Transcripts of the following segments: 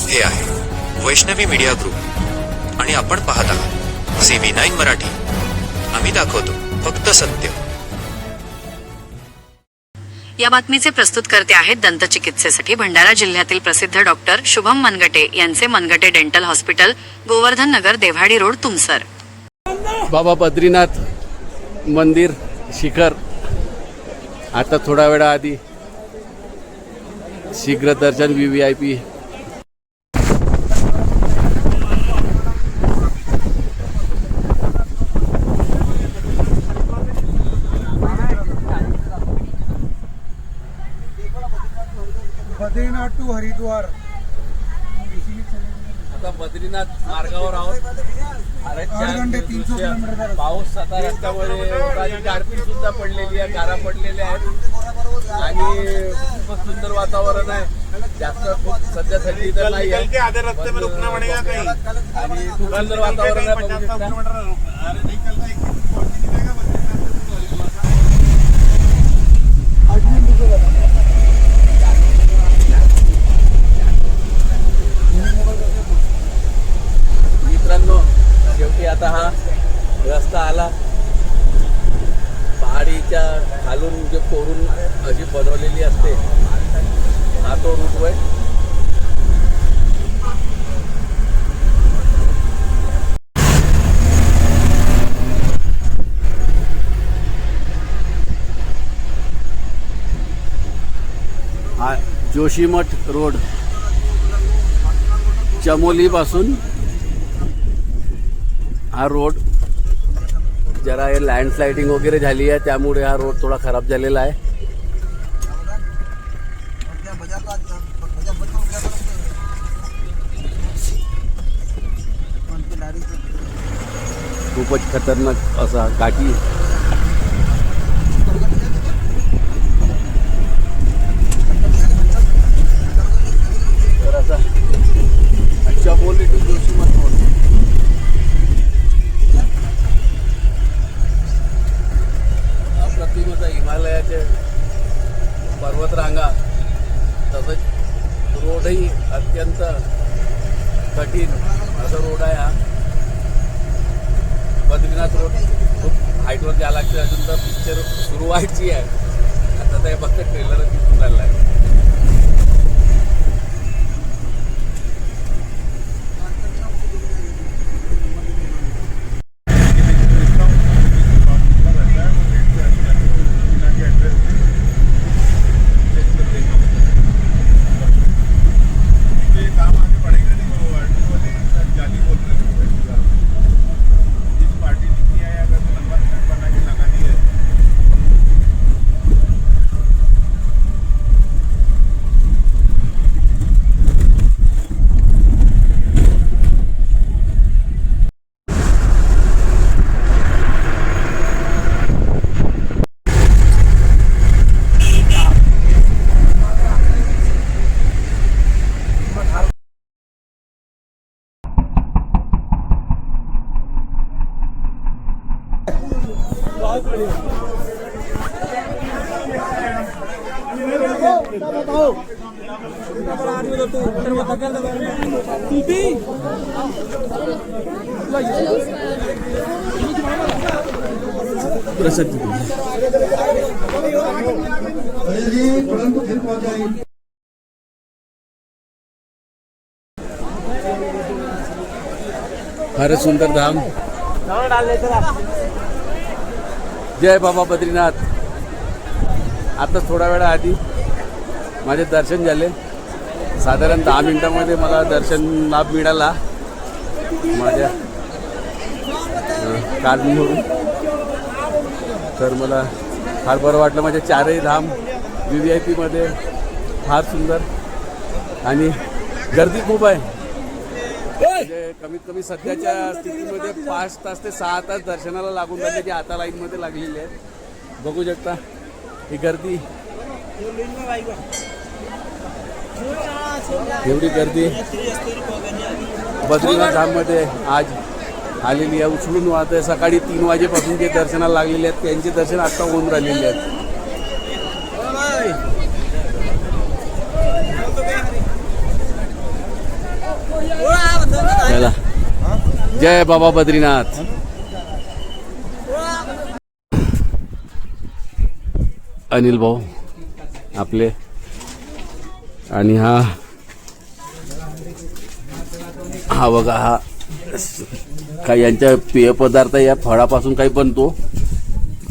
हे आहे Vaishnavi media group आणि आपण पाहत आहात CV9 मराठी. आम्ही दाखवतो फक्त सत्य. या बातमीचे प्रस्तुतकर्ते आहेत दंतचिकित्सेसाठी भंडारा जिल्ह्यातील प्रसिद्ध डॉक्टर शुभम मनगटे यांचे मनगटे डेंटल हॉस्पिटल, गोवर्धन नगर, देव्हाडी रोड, तुमसर. बाबा बद्रीनाथ मंदिर शिखर आता थोडा वेळाआधी शीघ्र दर्शन VVIP. बद्रीनाथ टू हरिद्वार. आता बद्रीनाथ मार्गावर आहोत. 300 किलोमीटर. पाऊस आता रस्त्यामध्ये होता आणि गारपीट सुद्धा पडलेली आहे, गारा पडलेल्या आहेत आणि खूपच सुंदर वातावरण आहे. जास्त खूप सध्या थंडी तर नाही आहे आणि खूप सुंदर वातावरण आहे. बघू शकता. मित्रांनो, शेवटी आता हा रस्ता आला. पहाडीच्या खालून जे कोरून अशी बनवलेली असते, हा तो रूट आहे. हा जोशीमठ रोड, चमोली पासून हा रोड जरा हे लँडस्लायडिंग वगैरे झाली आहे, त्यामुळे हा रोड थोडा खराब झालेला आहे. खूपच खतरनाक असा घाटी. तर असा चमोली टू जोशीमठ रोड. अप्रतिमच हिमालयाचे पर्वतरांगा, तसंच रोडही अत्यंत कठीण असा रोड आहे हा बद्रीनाथ रोड. खूप हाईटवर जायला लागते. अजून तर पिक्चर सुरू व्हायची आहे. आता ते फक्त ट्रेलरच दिसून राहिला आहे. फार सुंदर धाम. जय बाबा बद्रीनाथ. आता थोडा वेळा आधी माझे दर्शन झाले. साधारण 10 मिनिटांमध्ये मला दर्शन लाभ मिळाला माझ्या कारमधून. तर मला फार बरं वाटलं. माझे चारही धाम VVIP मध्ये फार सुंदर आणि गर्दी खूप आहे. म्हणजे कमीत कमी सध्याच्या स्थितीमध्ये 5 तास ते 6 तास दर्शनाला लागून राहिले, जे आता लाईनमध्ये लागलेले आहेत. बघू शकता ही गर्दी, एवढी गर्दी बद्रीनाथ धाममध्ये आज आलेली आहे. उचलून वाहत आहे. सकाळी 3 वाजेपासून जे दर्शनाला लागलेले आहेत त्यांचे दर्शन आता होऊन राहिलेले आहेत. जय बाबा बद्रीनाथ. अनिल भाऊ आपले आणि हा बघा हा काही यांच्या पेय पदार्थ या फळापासून काही बनतो.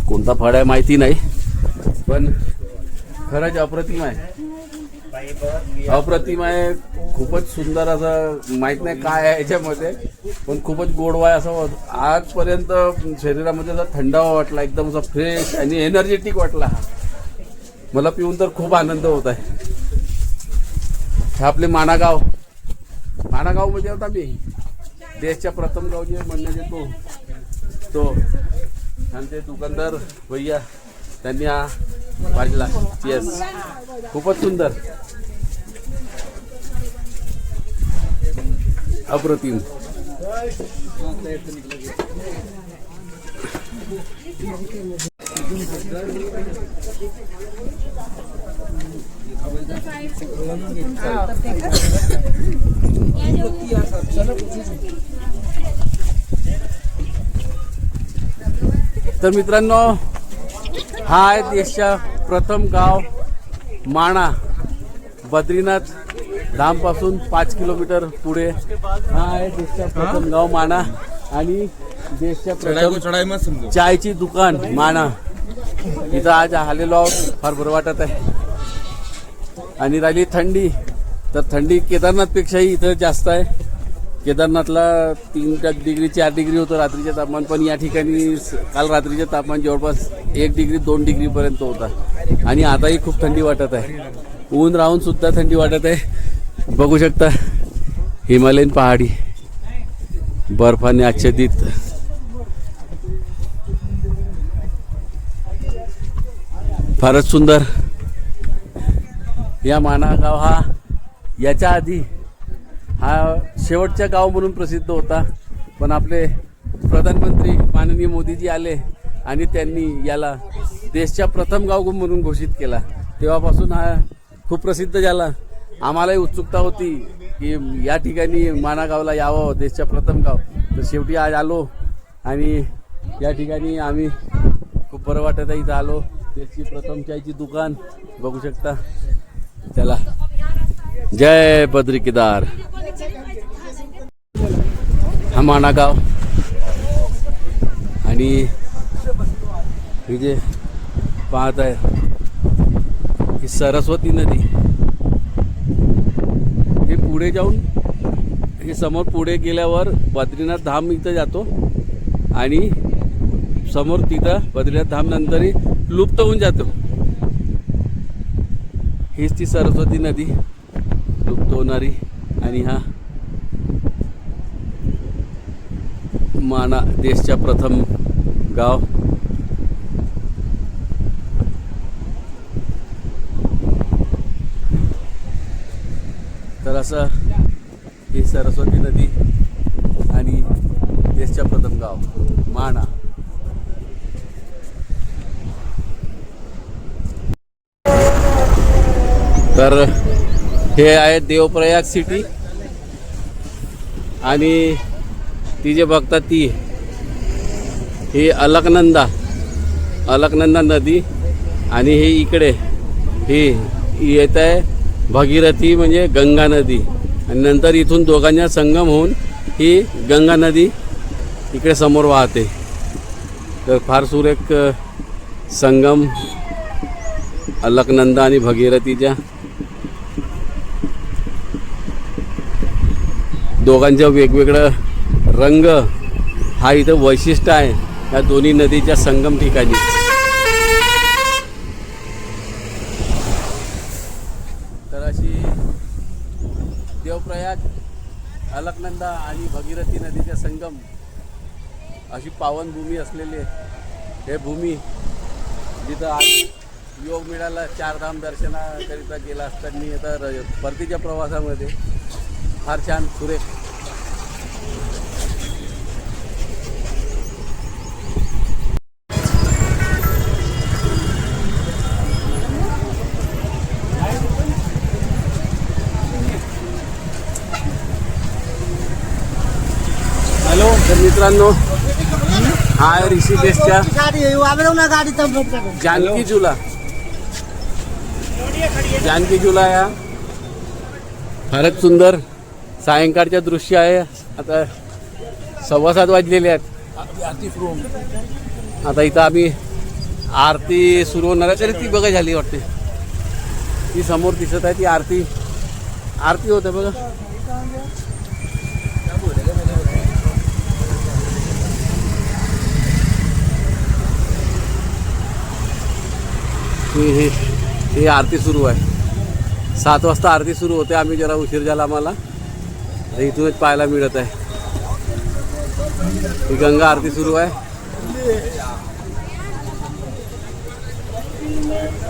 कोणता फळ आहे माहिती नाही पण खरंच अप्रतिम आहे. अप्रतिम आहे. खूपच सुंदर असं माहित नाही काय आहे याच्यामध्ये पण खूपच गोडवा आहे. असं आजपर्यंत शरीरामध्ये असा थंडावा वाटला एकदम असा फ्रेश आणि एनर्जेटिक वाटला. हा मला पिऊन तर खूप आनंद होत आहे. हे आपले मानागाव म्हणजे होता मी देशच्या प्रथम गाव जे म्हणण्यात येतो तो आणि ते दुकानदार भैया त्यांनी हा वाजला. येस खूपच सुंदर अप्रतिम. तर मित्रांनो हा आहे देशच्या प्रथम गाव माणा. बद्रीनाथ धामपासून 5 किलोमीटर पुढे हा आहे देशच्या प्रथम गाव माणा आणि देशच्या प्रथम चायची दुकान माणा. इथं आज आलेलो आहोत. फार बरं वाटत आहे. आणि राहिली थंडी तर थंडी केदारनाथपेक्षाही इथं जास्त आहे. केदारनाथला 3 डिग्री 4 डिग्री होतं रात्रीचे तापमान पण या ठिकाणी काल रात्रीचे तापमान जवळपास 1 डिग्री 2 डिग्रीपर्यंत होता. आणि आताही खूप थंडी वाटत आहे. ऊन राहून सुद्धा थंडी वाटत आहे. बघू शकता हिमालयन पहाडी बर्फाने आच्छादित. फारच सुंदर. या माणा गाव हा याच्या आधी हा शेवटच्या गाव म्हणून प्रसिद्ध होता पण आपले प्रधानमंत्री माननीय मोदीजी आले आणि त्यांनी याला देशच्या प्रथम गाव म्हणून घोषित केला. तेव्हापासून हा खूप प्रसिद्ध झाला. आम्हालाही उत्सुकता होती की या ठिकाणी माणा गावला यावं देशच्या प्रथम गाव. तर शेवटी आज आलो आणि या ठिकाणी आम्ही खूप बरं वाटत आहे. इथं आलो. देशची प्रथम चायची दुकान बघू शकता. चला जय बद्री केदार. हा माणा गाव आणि हे जे पाहत आहे ही सरस्वती नदी. हे पुढे जाऊन हे समोर पुढे गेल्यावर बद्रीनाथ धाम इथं जातो आणि समोर तिथं बद्रीनाथ धाम नंतरही लुप्त होऊन जातो. हीच ती सरस्वती नदी लुप्त होणारी. आणि हा माणा देशच्या प्रथम गाव. तर असं ही सरस्वती नदी आणि देशच्या प्रथम गाव माणा. तर हे आहे देवप्रयाग सिटी आणि ती जे बघतात ती ही अलकनंदा नदी आणि हे इकडे ही येत आहे भगीरथी म्हणजे गंगा नदी आणि नंतर इथून दोघांचा संगम होऊन ही गंगा नदी इकडे समोर वाहते. तर फार सुरेख संगम अलकनंदा आणि भगीरथीच्या. दोघांचं वेगवेगळं रंग हा इथं वैशिष्ट्य आहे या दोन्ही नदीच्या संगम ठिकाणी. तर अशी देवप्रयाग अलकनंदा आणि भगीरथी नदीच्या संगम अशी पावनभूमी असलेली हे भूमी जिथं आज योग मिळाला 4 धाम दर्शनाकरिता गेला असताना आता परतीच्या प्रवासामध्ये फार छान सुरेख. हॅलो मित्रांनो हा आहे ऋषिकेशच्या गाडी जानकी झुला. जानकी झुला या फारच सुंदर सायंकाळच्या दृश्य आहे. आता 7:15 वाजलेले आहेत. आता इथं आम्ही आरती सुरू होणार आहे. तरी ती बघा झाली वाटते. ती समोर दिसत आहे ती आरती होते बघा. ही आरती सुरू आहे. 7 वाजता आरती सुरू होते. आम्ही जरा उशीर झाला आम्हाला. इथूनच पाहायला मिळत आहे. ही गंगा आरती सुरू आहे.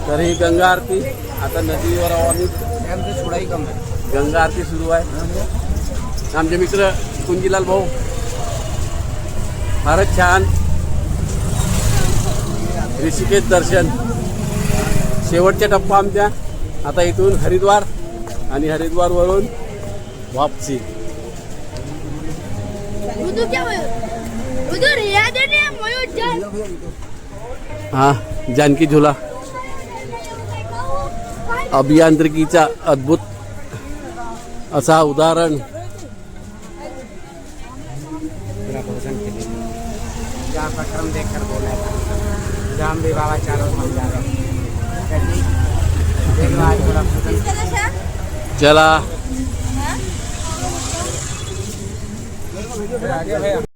तर ही गंगा आरती आता नदीवर आम्ही गंगा आरती सुरू आहे. आमचे मित्र कुंजीलाल भाऊ फारच छान. ऋषिकेश दर्शन शेवटचा टप्पा आमच्या. आता इथून हरिद्वार आणि हरिद्वारवरून वापसी. हा जानकी झुला अभियांत्रिकीचा अद्भुत असा उदाहरण. प्रक्रम देखकर बोला राम भी बाबा चारों मन जा चला रहे